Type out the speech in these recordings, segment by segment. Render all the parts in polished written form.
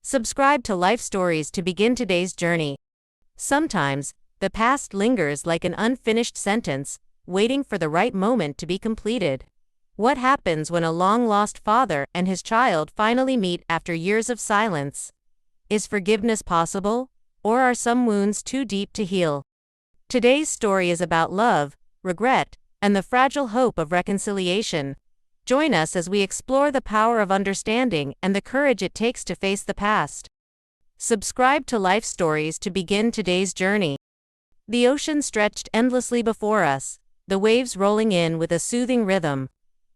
Subscribe to Life Stories to begin today's journey. Sometimes, the past lingers like an unfinished sentence, waiting for the right moment to be completed. What happens when a long-lost father and his child finally meet after years of silence? Is forgiveness possible, or are some wounds too deep to heal? Today's story is about love, regret, and the fragile hope of reconciliation. Join us as we explore the power of understanding and the courage it takes to face the past. Subscribe to Life Stories to begin today's journey. The ocean stretched endlessly before us, the waves rolling in with a soothing rhythm.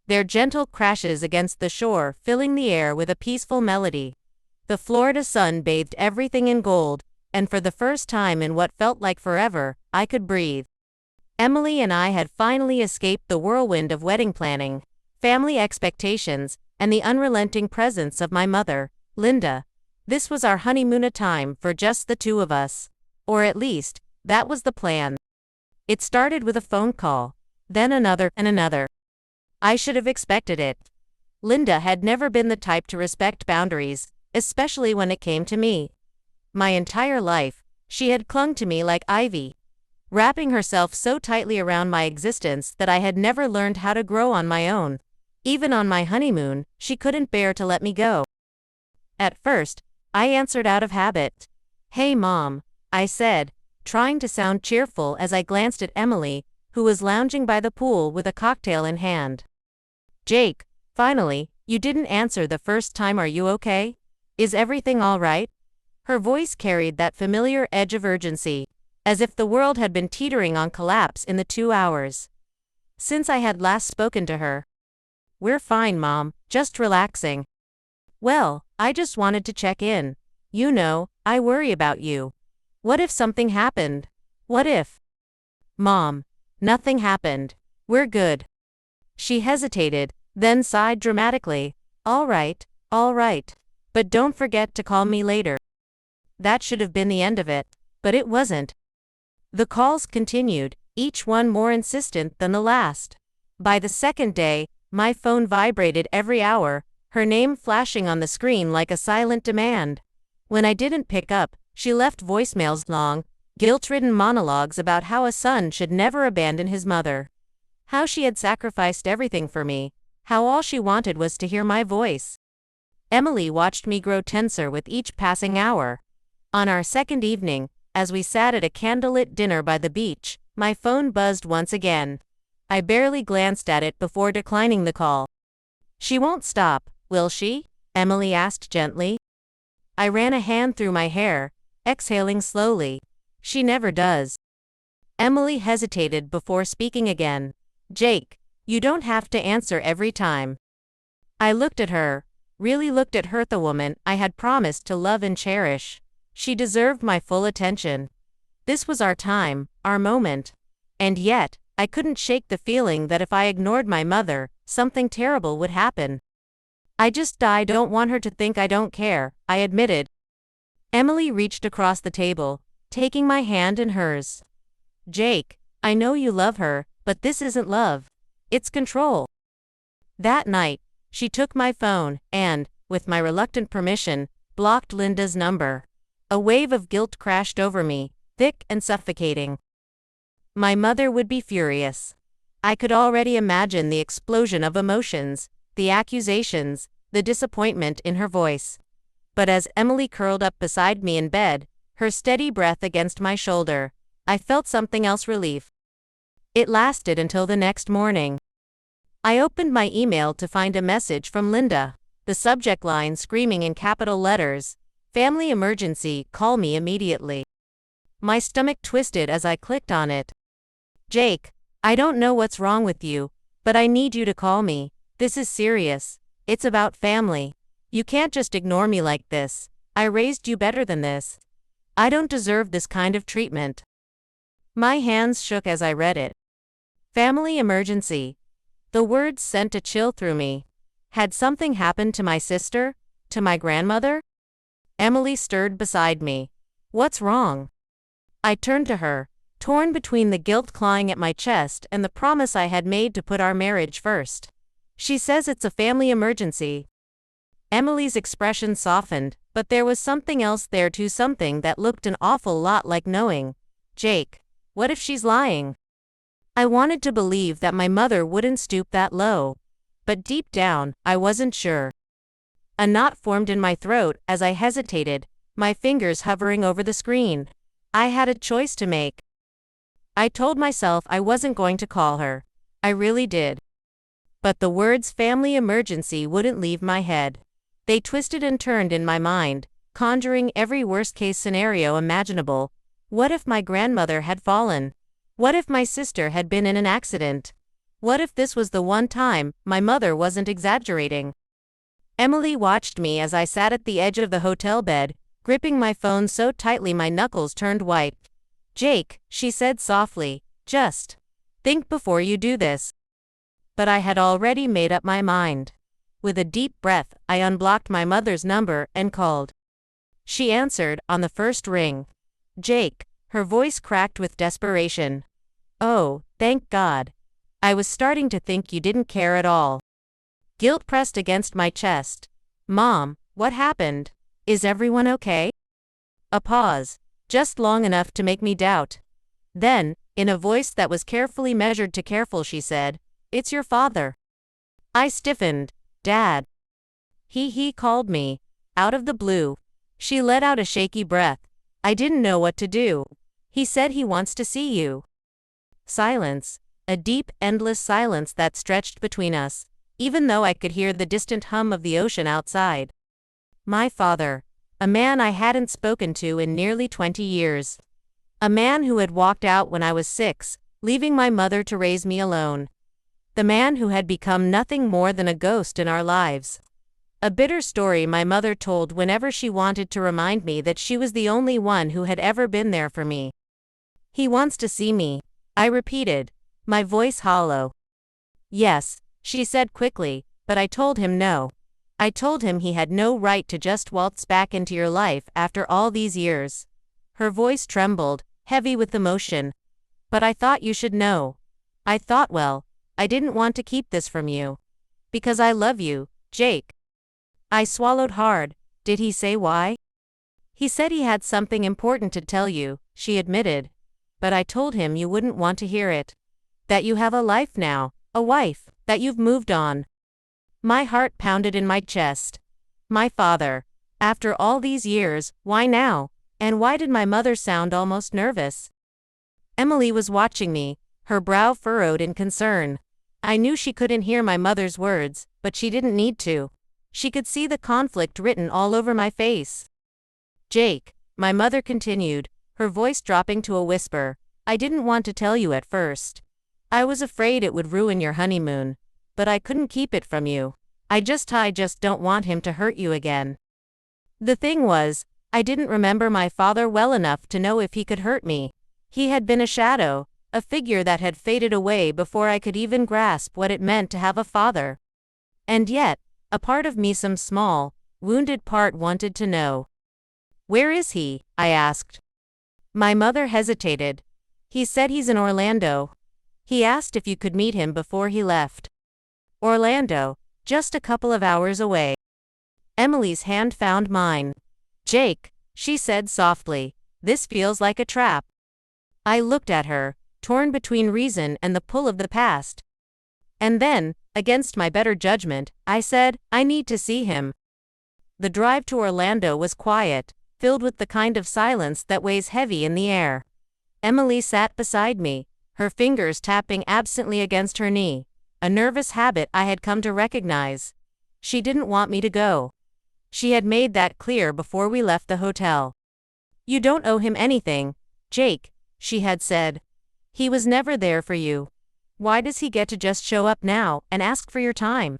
Their gentle crashes against the shore filling the air with a peaceful melody. The Florida sun bathed everything in gold, and for the first time in what felt like forever, I could breathe. Emily and I had finally escaped the whirlwind of wedding planning, family expectations, and the unrelenting presence of my mother, Linda. This was our honeymoon time for just the two of us. Or at least, that was the plan. It started with a phone call, then another and another. I should have expected it. Linda had never been the type to respect boundaries, especially when it came to me. My entire life, she had clung to me like ivy, wrapping herself so tightly around my existence that I had never learned how to grow on my own. Even on my honeymoon, she couldn't bear to let me go. At first, I answered out of habit. "Hey Mom," I said, trying to sound cheerful as I glanced at Emily, who was lounging by the pool with a cocktail in hand. "Jake, finally, you didn't answer the first time. Are you okay? Is everything all right?" Her voice carried that familiar edge of urgency, as if the world had been teetering on collapse in the 2 hours since I had last spoken to her. "We're fine, Mom, just relaxing." "Well, I just wanted to check in. You know, I worry about you. What if something happened? What if?" "Mom, nothing happened. We're good." She hesitated, then sighed dramatically. All right, but don't forget to call me later." That should have been the end of it, but it wasn't. The calls continued, each one more insistent than the last. By the second day, my phone vibrated every hour, her name flashing on the screen like a silent demand. When I didn't pick up, she left voicemails, long, guilt-ridden monologues about how a son should never abandon his mother. How she had sacrificed everything for me, how all she wanted was to hear my voice. Emily watched me grow tenser with each passing hour. On our second evening, as we sat at a candlelit dinner by the beach, my phone buzzed once again. I barely glanced at it before declining the call. "She won't stop, will she?" Emily asked gently. I ran a hand through my hair, exhaling slowly. "She never does." Emily hesitated before speaking again. "Jake, you don't have to answer every time." I looked at her, really looked at her, the woman I had promised to love and cherish. She deserved my full attention. This was our time, our moment. And yet, I couldn't shake the feeling that if I ignored my mother, something terrible would happen. I don't want her to think I don't care," I admitted. Emily reached across the table, taking my hand in hers. "Jake, I know you love her, but this isn't love. It's control." That night, she took my phone and, with my reluctant permission, blocked Linda's number. A wave of guilt crashed over me, thick and suffocating. My mother would be furious. I could already imagine the explosion of emotions, the accusations, the disappointment in her voice. But as Emily curled up beside me in bed, her steady breath against my shoulder, I felt something else: relief. It lasted until the next morning. I opened my email to find a message from Linda, the subject line screaming in capital letters, "Family emergency, call me immediately." My stomach twisted as I clicked on it. "Jake, I don't know what's wrong with you, but I need you to call me. This is serious. It's about family. You can't just ignore me like this. I raised you better than this. I don't deserve this kind of treatment." My hands shook as I read it. Family emergency. The words sent a chill through me. Had something happened to my sister? To my grandmother? Emily stirred beside me. "What's wrong?" I turned to her, torn between the guilt clawing at my chest and the promise I had made to put our marriage first. "She says it's a family emergency." Emily's expression softened, but there was something else there too, something that looked an awful lot like knowing. Jake, what if she's lying? I wanted to believe that my mother wouldn't stoop that low. But deep down, I wasn't sure. A knot formed in my throat as I hesitated, my fingers hovering over the screen. I had a choice to make. I told myself I wasn't going to call her. I really did. But the words family emergency wouldn't leave my head. They twisted and turned in my mind, conjuring every worst-case scenario imaginable. What if my grandmother had fallen? What if my sister had been in an accident? What if this was the one time my mother wasn't exaggerating? Emily watched me as I sat at the edge of the hotel bed, gripping my phone so tightly my knuckles turned white. Jake, she said softly, just think before you do this. But I had already made up my mind. With a deep breath, I unblocked my mother's number and called. She answered on the first ring. Jake, her voice cracked with desperation. Oh, thank God. I was starting to think you didn't care at all. Guilt pressed against my chest. Mom, what happened? Is everyone okay? A pause, just long enough to make me doubt. Then, in a voice that was carefully measured to careful, she said, It's your father. I stiffened. Dad. He called me. Out of the blue. She let out a shaky breath. I didn't know what to do. He said he wants to see you. Silence. A deep, endless silence that stretched between us, even though I could hear the distant hum of the ocean outside. My father. A man I hadn't spoken to in nearly 20 years. A man who had walked out when I was 6, leaving my mother to raise me alone. The man who had become nothing more than a ghost in our lives. A bitter story my mother told whenever she wanted to remind me that she was the only one who had ever been there for me. He wants to see me, I repeated, my voice hollow. Yes, she said quickly, but I told him no. I told him he had no right to just waltz back into your life after all these years. Her voice trembled, heavy with emotion. But I thought you should know. I thought, well, I didn't want to keep this from you. Because I love you, Jake. I swallowed hard. Did he say why? He said he had something important to tell you, she admitted. But I told him you wouldn't want to hear it. That you have a life now, a wife, that you've moved on. My heart pounded in my chest. My father. After all these years, why now? And why did my mother sound almost nervous? Emily was watching me, her brow furrowed in concern. I knew she couldn't hear my mother's words, but she didn't need to. She could see the conflict written all over my face. Jake, my mother continued, her voice dropping to a whisper, I didn't want to tell you at first. I was afraid it would ruin your honeymoon. But I couldn't keep it from you. I just don't want him to hurt you again. The thing was, I didn't remember my father well enough to know if he could hurt me. He had been a shadow, a figure that had faded away before I could even grasp what it meant to have a father. And yet, a part of me, some small, wounded part, wanted to know. Where is he? I asked. My mother hesitated. He said he's in Orlando. He asked if you could meet him before he left. Orlando, just a couple of hours away. Emily's hand found mine. Jake, she said softly, this feels like a trap. I looked at her, torn between reason and the pull of the past. And then, against my better judgment, I said, I need to see him. The drive to Orlando was quiet, filled with the kind of silence that weighs heavy in the air. Emily sat beside me, her fingers tapping absently against her knee. A nervous habit I had come to recognize. She didn't want me to go. She had made that clear before we left the hotel. You don't owe him anything, Jake, she had said. He was never there for you. Why does he get to just show up now and ask for your time?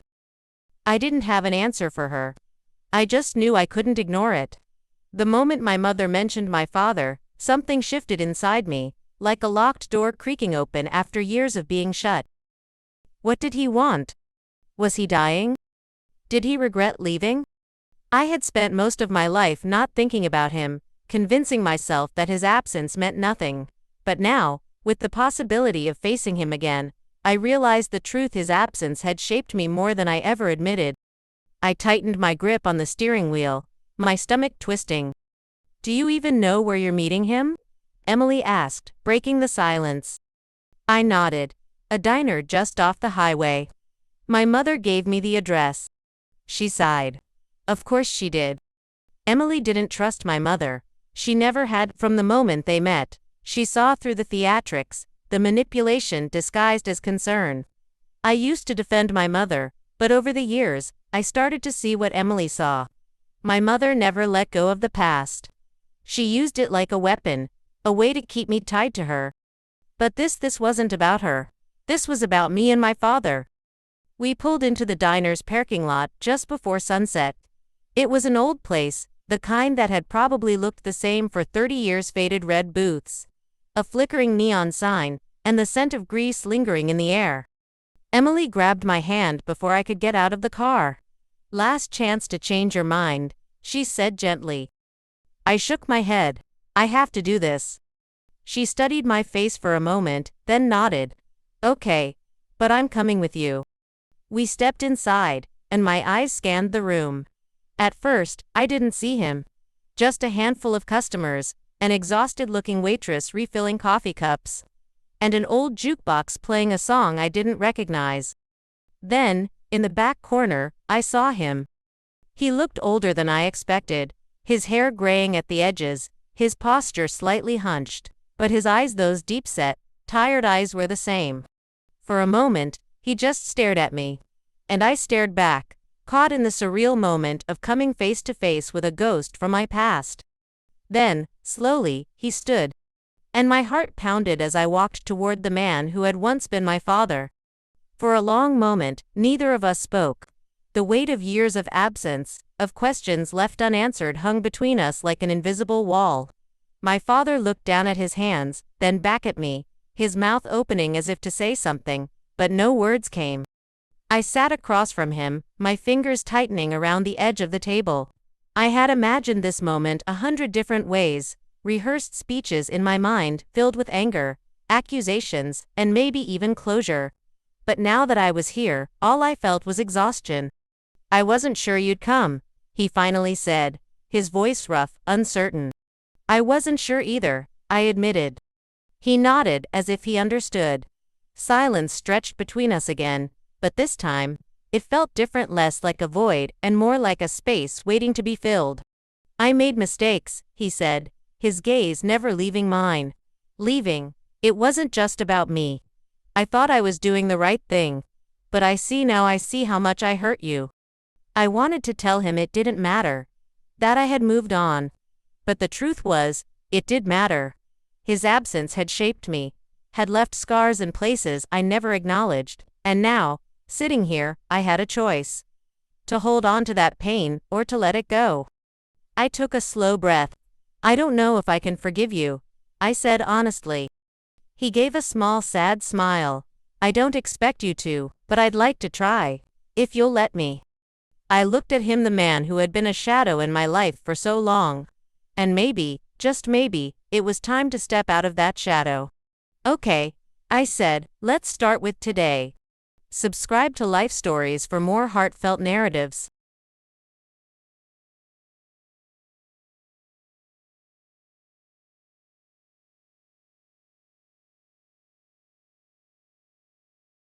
I didn't have an answer for her. I just knew I couldn't ignore it. The moment my mother mentioned my father, something shifted inside me, like a locked door creaking open after years of being shut. What did he want? Was he dying? Did he regret leaving? I had spent most of my life not thinking about him, convincing myself that his absence meant nothing. But now, with the possibility of facing him again, I realized the truth: his absence had shaped me more than I ever admitted. I tightened my grip on the steering wheel, my stomach twisting. Do you even know where you're meeting him? Emily asked, breaking the silence. I nodded. A diner just off the highway. My mother gave me the address. She sighed. Of course she did. Emily didn't trust my mother. She never had. From the moment they met, she saw through the theatrics, the manipulation disguised as concern. I used to defend my mother, but over the years, I started to see what Emily saw. My mother never let go of the past. She used it like a weapon, a way to keep me tied to her. But this wasn't about her. This was about me and my father. We pulled into the diner's parking lot just before sunset. It was an old place, the kind that had probably looked the same for 30 years. Faded red booths, a flickering neon sign, and the scent of grease lingering in the air. Emily grabbed my hand before I could get out of the car. Last chance to change your mind, she said gently. I shook my head. I have to do this. She studied my face for a moment, then nodded. Okay, but I'm coming with you. We stepped inside, and my eyes scanned the room. At first, I didn't see him. Just a handful of customers, an exhausted-looking waitress refilling coffee cups, and an old jukebox playing a song I didn't recognize. Then, in the back corner, I saw him. He looked older than I expected, his hair graying at the edges, his posture slightly hunched, but his eyes, those deep-set, tired eyes, were the same. For a moment, he just stared at me. And I stared back, caught in the surreal moment of coming face to face with a ghost from my past. Then, slowly, he stood. And my heart pounded as I walked toward the man who had once been my father. For a long moment, neither of us spoke. The weight of years of absence, of questions left unanswered, hung between us like an invisible wall. My father looked down at his hands, then back at me, his mouth opening as if to say something, but no words came. I sat across from him, my fingers tightening around the edge of the table. I had imagined this moment 100 different ways, rehearsed speeches in my mind filled with anger, accusations, and maybe even closure. But now that I was here, all I felt was exhaustion. I wasn't sure you'd come, he finally said, his voice rough, uncertain. I wasn't sure either, I admitted. He nodded as if he understood. Silence stretched between us again, but this time, it felt different, less like a void and more like a space waiting to be filled. I made mistakes, he said, his gaze never leaving mine. Leaving. It wasn't just about me. I thought I was doing the right thing. But I see how much I hurt you. I wanted to tell him it didn't matter. That I had moved on. But the truth was, it did matter. His absence had shaped me, had left scars in places I never acknowledged, and now, sitting here, I had a choice. To hold on to that pain, or to let it go. I took a slow breath. I don't know if I can forgive you, I said honestly. He gave a small, sad smile. I don't expect you to, but I'd like to try, if you'll let me. I looked at him, the man who had been a shadow in my life for so long. And maybe, just maybe, it was time to step out of that shadow. Okay, I said, let's start with today. Subscribe to Life Stories for more heartfelt narratives.